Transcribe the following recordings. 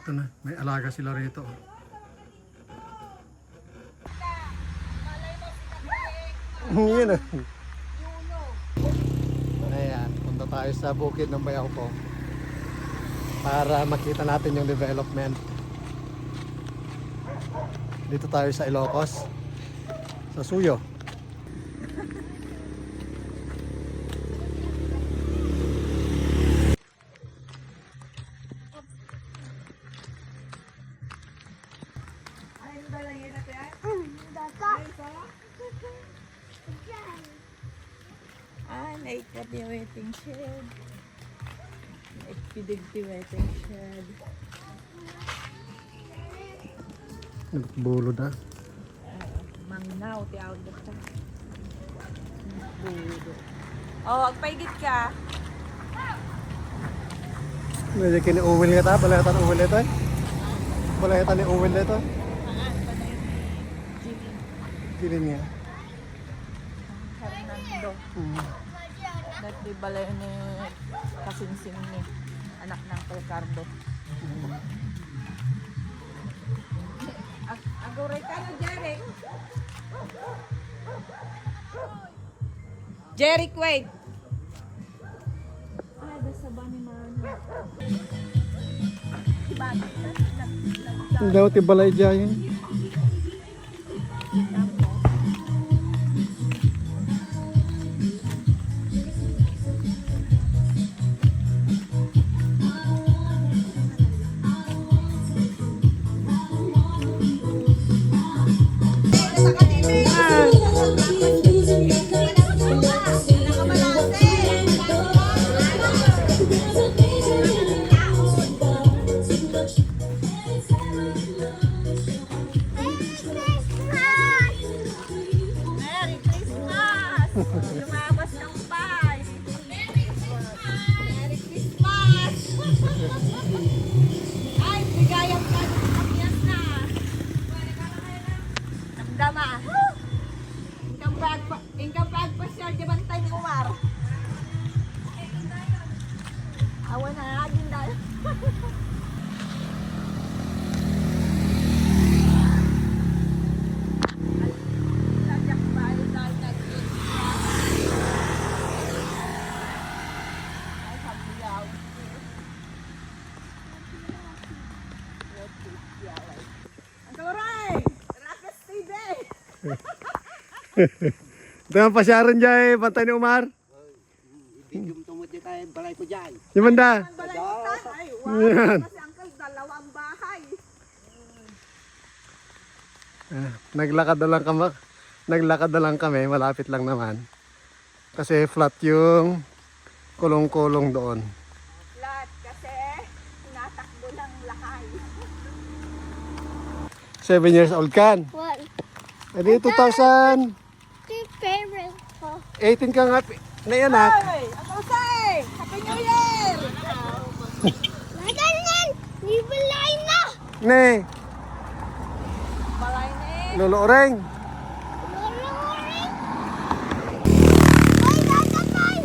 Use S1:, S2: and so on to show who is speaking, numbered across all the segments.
S1: Ito na, may alaga sila rito. Yan ah. Ayan, punta tayo sa bukid ng Bayauco para makita natin yung development. Dito tayo sa Ilocos, sa Suyo.
S2: Naikati waiting shed. Naikpidigti waiting shed.
S1: Nagbulo na.
S2: Mangnaw, tiyawag na ta. Budo. Oh, agpaigit ka.
S1: Medyo kini-uwil nga ta, balay tan uwil ito eh. Balay tan ni uwil ito. Kilin niya.
S2: Fernando. Dati balay ni kasinsing ni anak ng Ricardo. Agoray ka na, Jeric. Jeric, wait. Ay, basta ba ni Mano?
S1: Ang daw ti balay dyan.
S2: Lumabas ng pie. Merry Christmas! Ay, bigayang ka. Akyas na. Namdama. Ingkang bag pa siya. Jabantay ni Umar. Awa na agin dahil.
S1: Ito ang pasyaran dyan eh, bantay ni Umar.
S3: Yung tumod niya tayo, balay ko dyan.
S1: Yung banda.
S2: Ay, wow. Kasi uncle, dalawang bahay.
S1: Naglakad na lang kami, malapit lang naman. Kasi flat yung kulong-kulong doon.
S2: Flat kasi tinatakbo ng lakay.
S1: 7 years old kan.
S4: What?
S1: Edi 2018
S4: Your favorite ko.
S1: ka nga na yan ha.
S2: Hey, ako say! Happy New Year!
S4: Magalan! Di balay na!
S1: Ne,
S2: Balay na eh.
S1: Lolo Oreng.
S4: Luluring! Ay, natatay!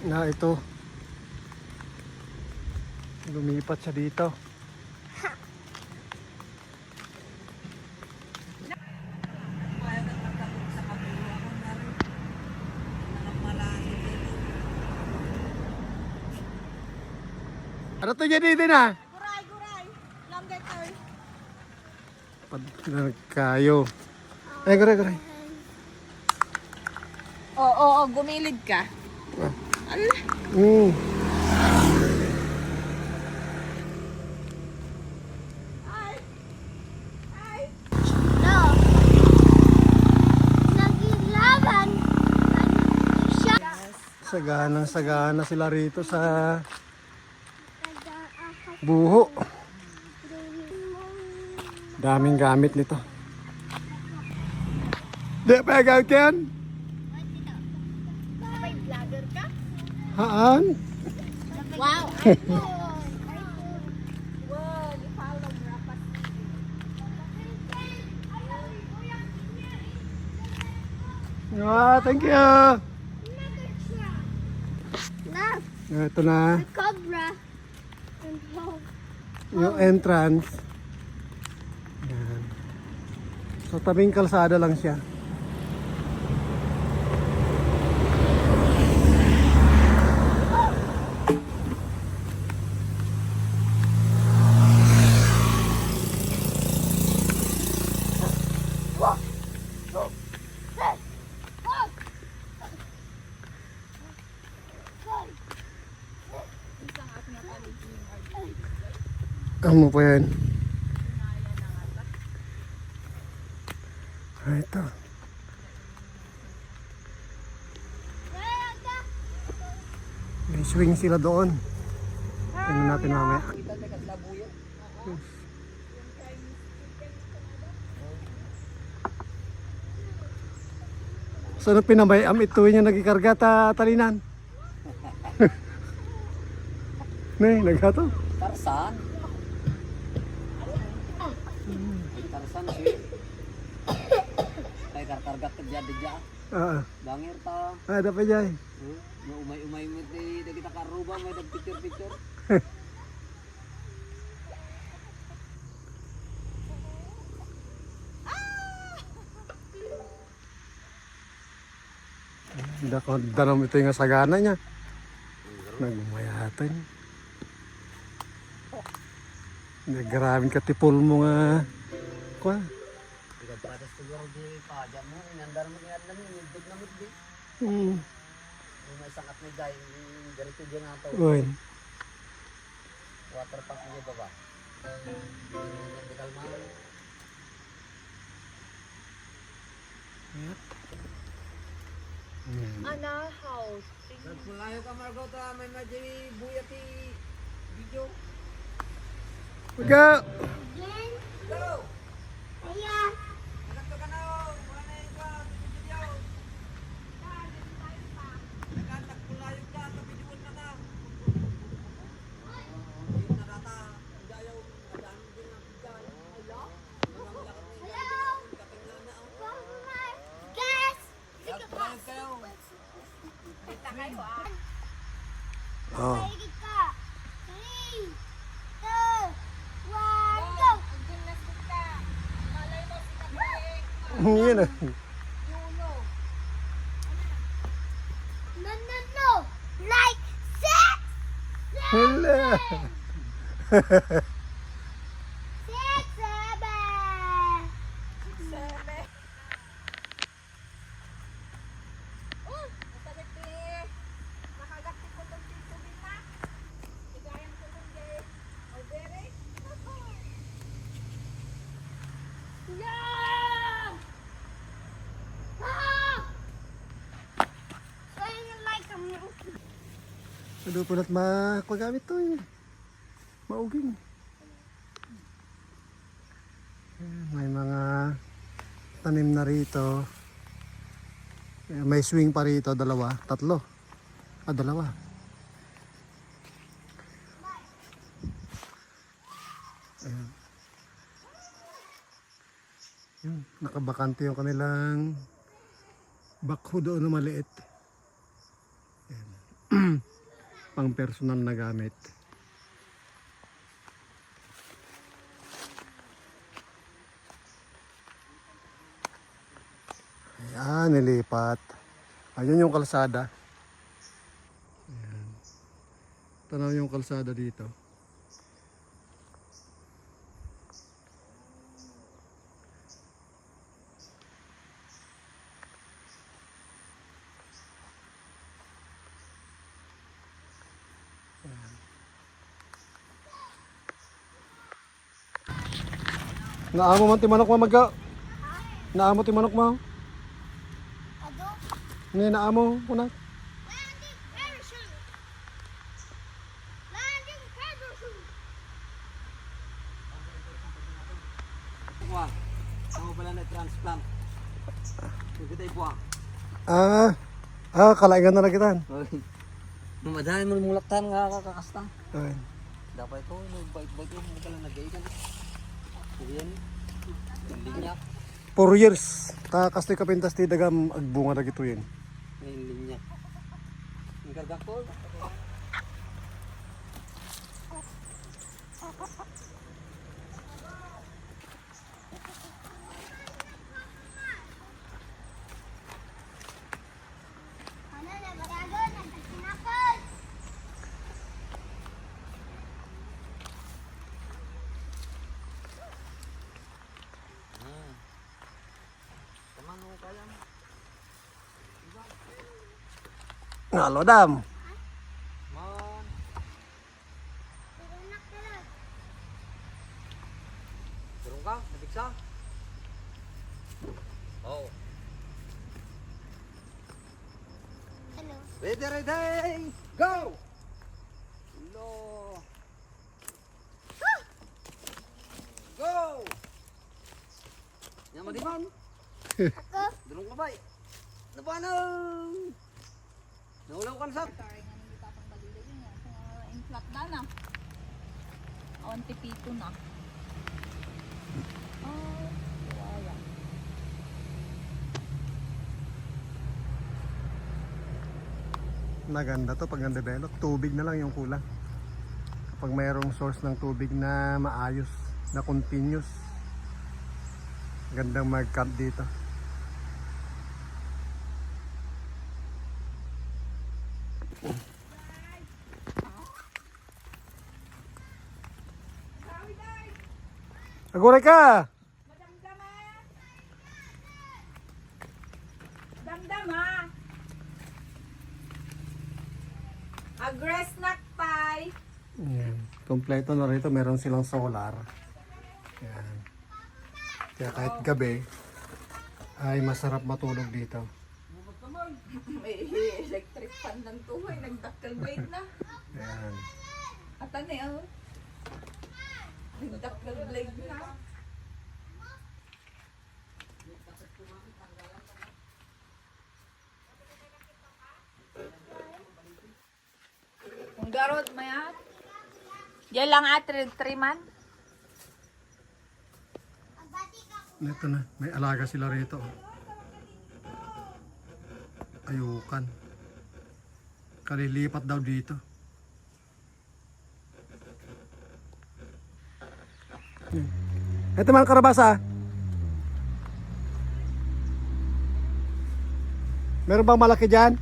S1: Na ito. Lumipat siya dito. Ano to dyan dito na?
S2: Guray, guray. Long letter.
S1: Kayo. Ay, gure.
S2: Oo, gumilid ka. Allah.
S4: No. Nagilaban. Siya.
S1: Sagana sila rito sa buho. Daming gamit nito. Di pa ikaw, Ken?
S4: May vlogger ka?
S1: Haan?
S4: Wow.
S2: Wow.
S1: Thank you.
S4: Another trap. Look,
S1: Ito na
S4: the cobra. And home.
S1: yung entrance. Yan. So tabing kalsada lang siya. Ano po yan? Ito. May swing sila doon. Tingnan natin mamaya. So ano pinabayam ito yung nagikarga talinan? Nih, nagkato.
S3: Tarsan. Tarsan sih. Kay karkargat kerja-kerja. Bangir ta.
S1: Ada pa jay.
S3: Umay-umay mo di kita karuba may picture-picture.
S1: Hindi ko dalam ito yung sagana niya. Nagmayatan. Nagraming katipol mo nga. Kwa?
S3: Ikaw pratas siguro di pajam mo. Inandar mo niyan lang yung big na mid di. May sangat na jay. Ganito dyan nga ito.
S1: Uy.
S3: Water park niya baba. Hindi kalmahan.
S2: Ana house.
S3: Nagpulayo ka Margot may madiri buyati video.
S1: Go!
S4: Again.
S3: Go!
S4: Ayan.
S3: Anak ka na o. Wala yung ka. Video. Nagpulayo ka. Kapiliwan na ka. Yung nakata. Dayaw. Adaan din ang pigay.
S4: Hello. Guys.
S3: Nagpulayo kayo.
S2: Kita kayo ah.
S1: Oh.
S4: Paigit ka. 3, 2, 1, go.
S2: Ang gymnastic ka. Malay mo si Kapayek.
S1: Yan ah.
S2: Yulo.
S4: No, no, no. Like 6,
S1: Hala.
S4: 6, 7.
S2: Sebe. Nataliti. Nakagakti ko itong tubig na. Igayan ko itong gay. Albere.
S4: Yeah! Ah! So you like a monkey?
S1: Ano po na't magamit to eh. Mauging. Ayan, may mga tanim na rito. Ayan, may swing pa rito, dalawa, tatlo. Dalawa. Ayan. Yun, nakabakante yung kanilang bakho doon na maliit. Ayan. Pang personal na gamit. Ayan, nilipat. Ayun yung kalsada. Ayan. Tanaw yung kalsada dito. Naamo man ti manok mo magka. Naamo ti manok mo.
S4: Ado?
S1: Ni naamo kuna.
S4: Landing parachute! Landing parachute!
S3: Buang. Kamu pala na transplant. Kita buang.
S1: Kalaingan na kita.
S3: Madami mo mulaktan nga kakakasta.
S1: Ayun.
S3: Dapat ito, bait-bait mo pala nag-iikan. Yan. Linya.
S1: 4 years. Ta kastoy kapintas ti dagam agbunga dagito yun.
S3: Ngayon linya. Ang karga ko.
S4: Ano na, barago, nagkasinakot.
S3: Taman mo kaya mo.
S1: Ngalo dam.
S3: Man.
S4: Tirunak tulad.
S3: Turun ka? Nabigsa? Oh.
S4: Ano?
S3: Ready, ready! Go! Hello! Go! Yaman di man?
S4: Ako?
S3: Dulong ka ba? Napano? Naulaw ka na sa?
S2: Sorry nga hindi tapang balilo yun yan. Kung inflat na na. Awan pipito na. Oh, wala.
S1: Maganda to pag na-develop. Tubig na lang yung kulang. Kapag mayroong source ng tubig na maayos, na continuous. Gandang mag-camp dito. Aguray ka!
S2: Madamdama! Damdama! Agres nakpay!
S1: Yan. Kompleto na rito. Meron silang solar. Yan. Kaya kahit gabi, ay masarap matulog dito.
S2: May electric fan ng tuhoy. Nagdakkel blade na.
S1: Yan.
S2: At ano eh, nagdakkel blade na. Kung garod mayat. Diyan lang triman.
S1: Ito na. May alaga sila rito. Ayukan. Kalilipat daw dito. Yan. Ito mga karabasa. Meron bang malaki dyan?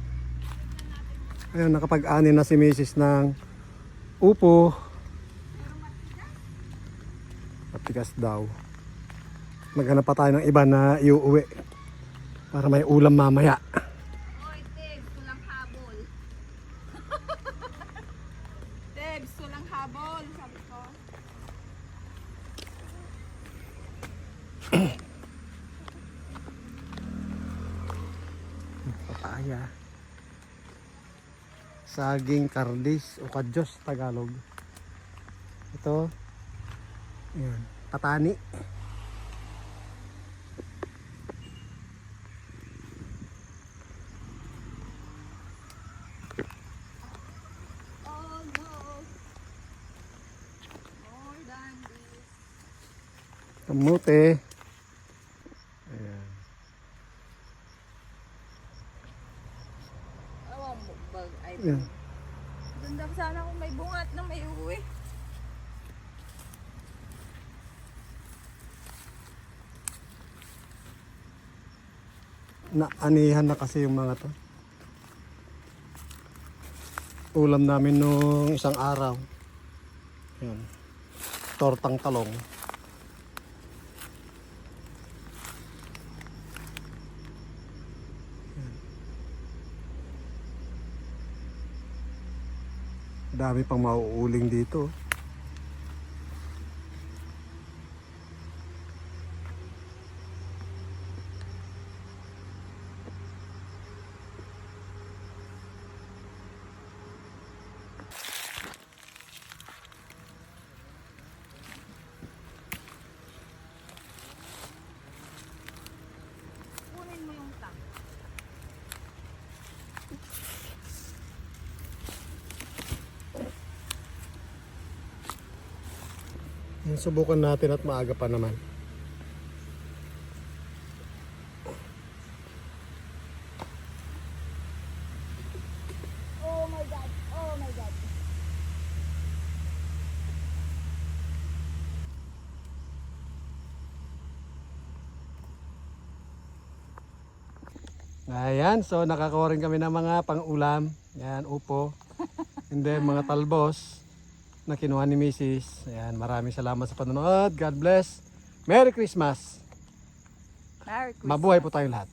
S1: Ayun, nakapag-ani na si Mrs. ng upo. Matigas daw. Maghanap pa tayo ng iba na iuwi para may ulam mamaya.
S2: Oy, Tebs, walang habol. Tebs, walang habol, sabi ko.
S1: Papaya. Saging kardis o kadyos Tagalog. Ito. Ayan, patani.
S2: Oh no. More than this.
S1: Kamote. Ayan.
S2: Awan mo, bag, ay,
S1: Ayan.
S2: ganda sana kung may bungat na may uwi.
S1: Naanihan na kasi yung mga to. Ulam namin nung isang araw. Ayan. Tortang talong. Dami pang mauuling dito.
S2: Kunin mo yung tank.
S1: Subukan natin at maaga pa naman. Ayan, so nakakuha rin kami ng mga pang-ulam. Yan, upo. And then mga talbos na kinuha ni Mrs. Ayan, maraming salamat sa panonood. God bless. Merry Christmas.
S2: Merry Christmas.
S1: Mabuhay po tayong lahat.